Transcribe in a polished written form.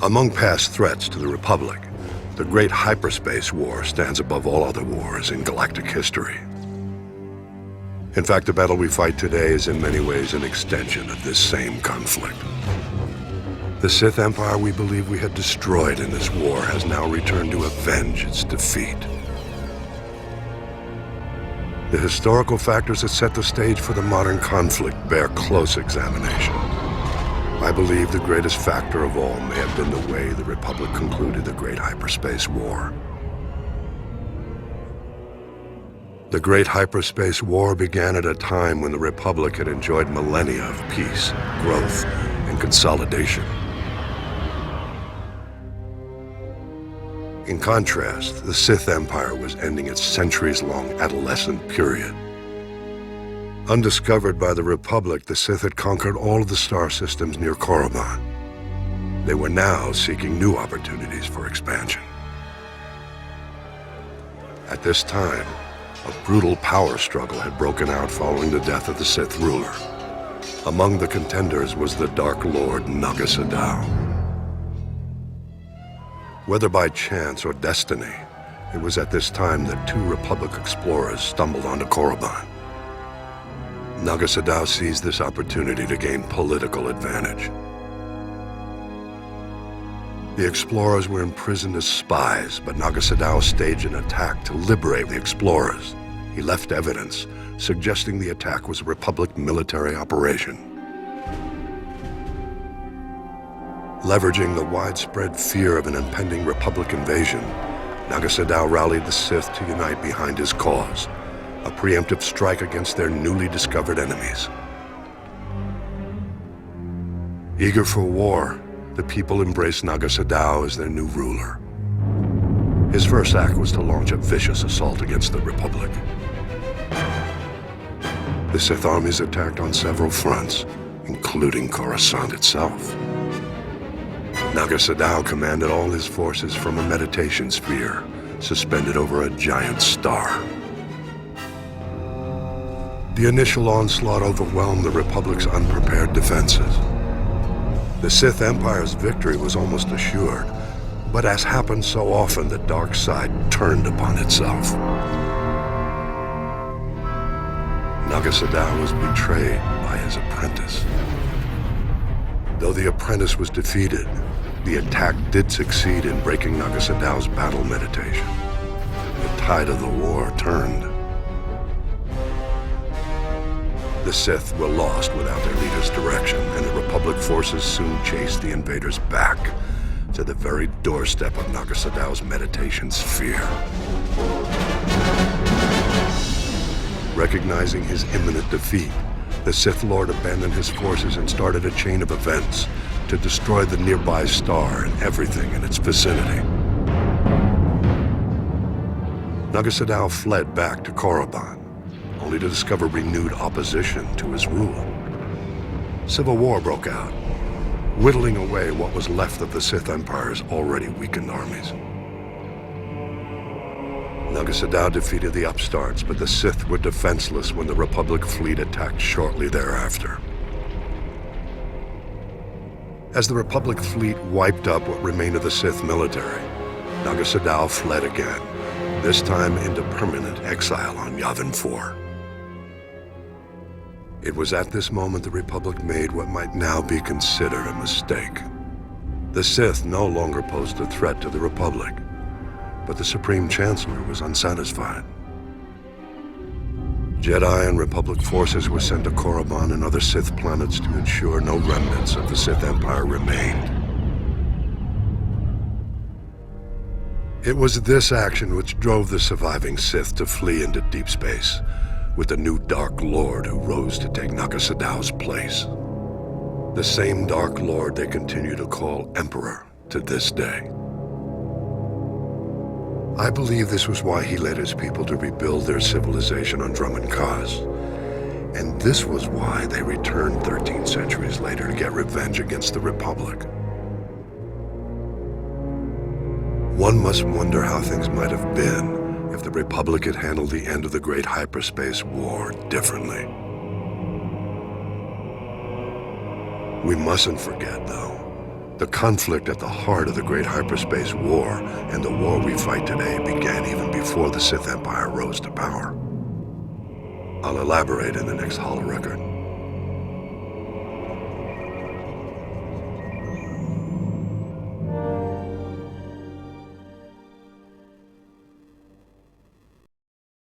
Among past threats to the Republic, the Great Hyperspace War stands above all other wars in galactic history. In fact, the battle we fight today is in many ways an extension of this same conflict. The Sith Empire we believe we had destroyed in this war has now returned to avenge its defeat. The historical factors that set the stage for the modern conflict bear close examination. I believe the greatest factor of all may have been the way the Republic concluded the Great Hyperspace War. The Great Hyperspace War began at a time when the Republic had enjoyed millennia of peace, growth, and consolidation. In contrast, the Sith Empire was ending its centuries-long adolescent period. Undiscovered by the Republic, the Sith had conquered all of the star systems near Korriban. They were now seeking new opportunities for expansion. At this time, a brutal power struggle had broken out following the death of the Sith ruler. Among the contenders was the Dark Lord Naga Sadou. Whether by chance or destiny, it was at this time that two Republic explorers stumbled onto Korriban. Naga Sadou seized this opportunity to gain political advantage. The explorers were imprisoned as spies, but Naga Sadou staged an attack to liberate the explorers. He left evidence, suggesting the attack was a Republic military operation. Leveraging the widespread fear of an impending Republic invasion, Naga Sadou rallied the Sith to unite behind his cause, a preemptive strike against their newly discovered enemies. Eager for war, the people embraced Naga Sadou as their new ruler. His first act was to launch a vicious assault against the Republic. The Sith armies attacked on several fronts, including Coruscant itself. Naga Sadou commanded all his forces from a meditation sphere, suspended over a giant star. The initial onslaught overwhelmed the Republic's unprepared defenses. The Sith Empire's victory was almost assured, but as happened so often, the dark side turned upon itself. Naga Sadou was betrayed by his apprentice. Though the apprentice was defeated, the attack did succeed in breaking Naga Sadou's battle meditation. The tide of the war turned. The Sith were lost without their leader's direction, and the Republic forces soon chased the invaders back to the very doorstep of Naga Sadou's meditation sphere. Recognizing his imminent defeat, the Sith Lord abandoned his forces and started a chain of events to destroy the nearby star and everything in its vicinity. Naga Sadou fled back to Korriban, only to discover renewed opposition to his rule. Civil war broke out, whittling away what was left of the Sith Empire's already weakened armies. Naga Sadou defeated the upstarts, but the Sith were defenseless when the Republic fleet attacked shortly thereafter. As the Republic fleet wiped up what remained of the Sith military, Naga Sadou fled again, this time into permanent exile on Yavin 4. It was at this moment the Republic made what might now be considered a mistake. The Sith no longer posed a threat to the Republic, but the Supreme Chancellor was unsatisfied. Jedi and Republic forces were sent to Korriban and other Sith planets to ensure no remnants of the Sith Empire remained. It was this action which drove the surviving Sith to flee into deep space, with the new Dark Lord who rose to take Naga Sadou's place. The same Dark Lord they continue to call Emperor to this day. I believe this was why he led his people to rebuild their civilization on Drum and Kaz. And this was why they returned 13 centuries later to get revenge against the Republic. One must wonder how things might have been if the Republic had handled the end of the Great Hyperspace War differently. We mustn't forget, though, The conflict at the heart of the Great Hyperspace War and the war we fight today began even before the Sith Empire rose to power. I'll elaborate in the next holo record.